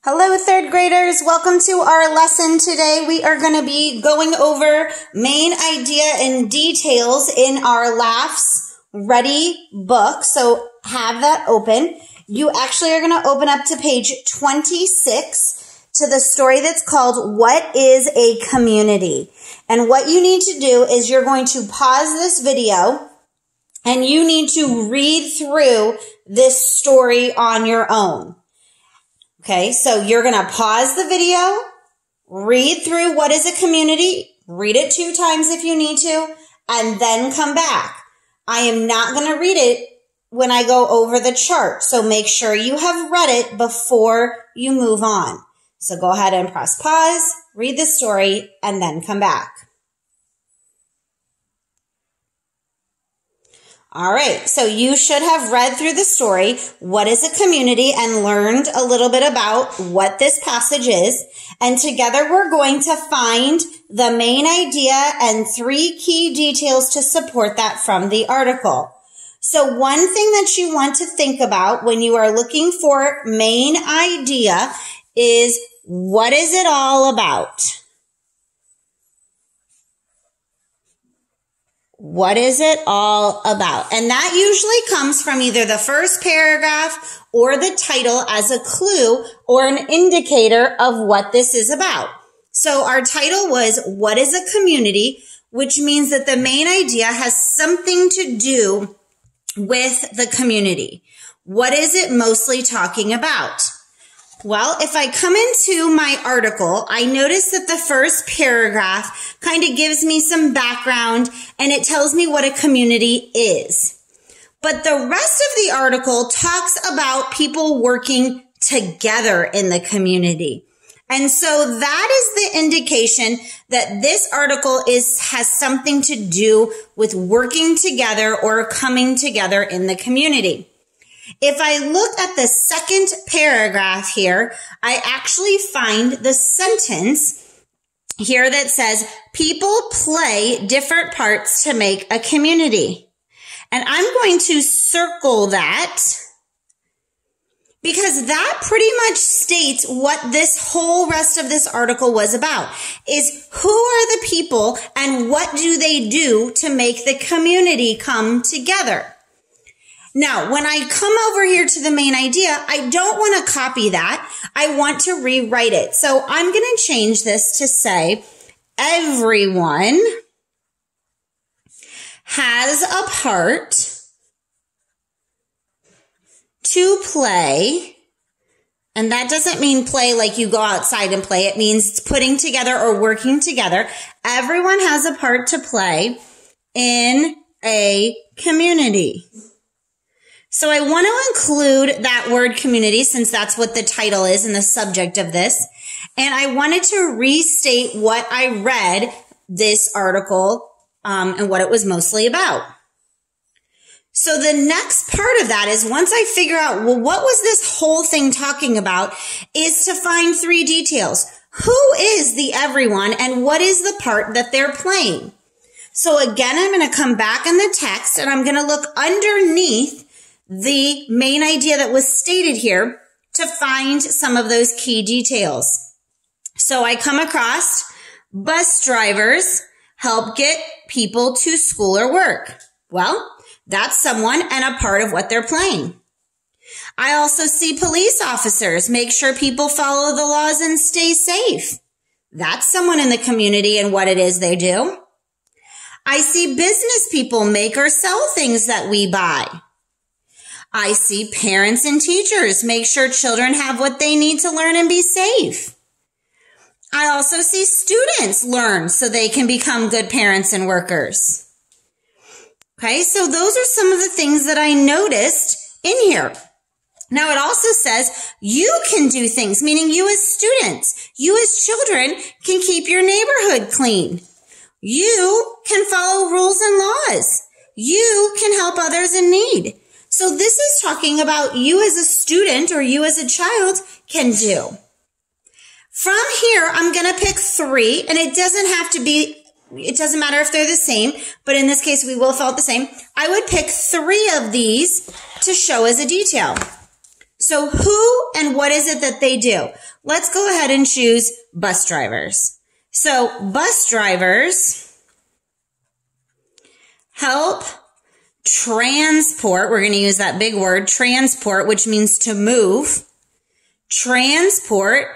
Hello, third graders. Welcome to our lesson today. We are going to be going over main idea and details in our LAFS Ready book. So have that open. You actually are going to open up to page 26 to the story that's called What is a Community? And what you need to do is you're going to pause this video and you need to read through this story on your own. Okay, so you're going to pause the video, read through what is a community, read it 2 times if you need to, and then come back. I am not going to read it when I go over the chart, so make sure you have read it before you move on. So go ahead and press pause, read the story, and then come back. All right, so you should have read through the story, what is a community, and learned a little bit about what this passage is. And together we're going to find the main idea and 3 key details to support that from the article. So one thing that you want to think about when you are looking for main idea is, what is it all about? What is it all about? And that usually comes from either the first paragraph or the title as a clue or an indicator of what this is about. So our title was, What is a Community? Which means that the main idea has something to do with the community. What is it mostly talking about? Well, if I come into my article, I notice that the first paragraph kind of gives me some background and it tells me what a community is. But the rest of the article talks about people working together in the community. And so that is the indication that this article has something to do with working together or coming together in the community. If I look at the second paragraph here, I actually find the sentence here that says, people play different parts to make a community. And I'm going to circle that because that pretty much states what this whole rest of this article was about, is who are the people and what do they do to make the community come together. Now, when I come over here to the main idea, I don't want to copy that. I want to rewrite it. So I'm going to change this to say, everyone has a part to play. And that doesn't mean play like you go outside and play. It means it's putting together or working together. Everyone has a part to play in a community. So I want to include that word community since that's what the title is and the subject of this. And I wanted to restate what I read this article and what it was mostly about. So the next part of that is, once I figure out, well, what was this whole thing talking about, is to find 3 details. Who is the everyone and what is the part that they're playing? So again, I'm going to come back in the text and I'm going to look underneath the main idea that was stated here to find some of those key details. So I come across bus drivers help get people to school or work. Well, that's someone and a part of what they're playing. I also see police officers make sure people follow the laws and stay safe. That's someone in the community and what it is they do. I see business people make or sell things that we buy. I see parents and teachers make sure children have what they need to learn and be safe. I also see students learn so they can become good parents and workers. Okay, so those are some of the things that I noticed in here. Now it also says you can do things, meaning you as students, you as children can keep your neighborhood clean. You can follow rules and laws. You can help others in need. So this is talking about you as a student or you as a child can do. From here, I'm going to pick 3, and it doesn't have to be, it doesn't matter if they're the same, but in this case, we will fill it the same. I would pick 3 of these to show as a detail. So who and what is it that they do? Let's go ahead and choose bus drivers. So bus drivers help transport. We're going to use that big word, transport, which means to move. Transport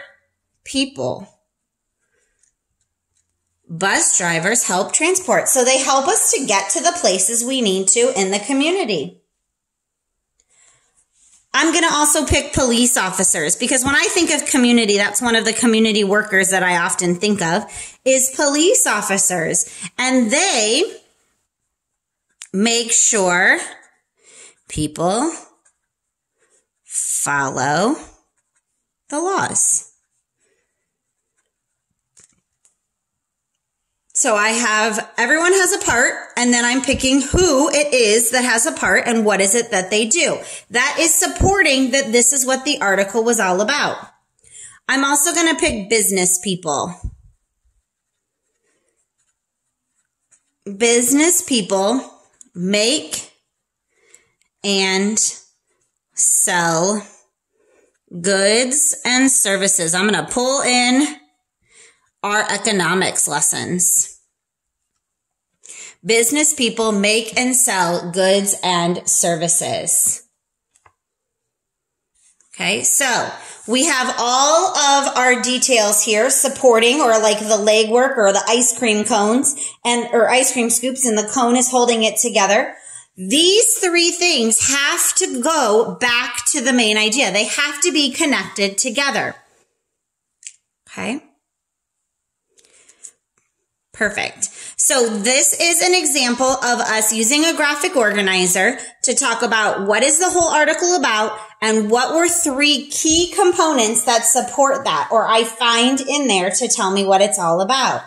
people. Bus drivers help transport. So they help us to get to the places we need to in the community. I'm going to also pick police officers because when I think of community, that's one of the community workers that I often think of is police officers. And they make sure people follow the laws. So I have, everyone has a part, and then I'm picking who it is that has a part and what is it that they do. That is supporting that this is what the article was all about. I'm also going to pick business people. Business people make and sell goods and services. I'm going to pull in our economics lessons. Business people make and sell goods and services. Okay, so we have all of our details here supporting, or like the legwork or the ice cream cones or ice cream scoops, and the cone is holding it together. These three things have to go back to the main idea. They have to be connected together. Okay. Perfect. So this is an example of us using a graphic organizer to talk about what is the whole article about and what were three key components that support that, or I find in there to tell me what it's all about.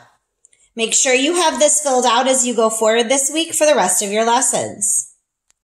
Make sure you have this filled out as you go forward this week for the rest of your lessons.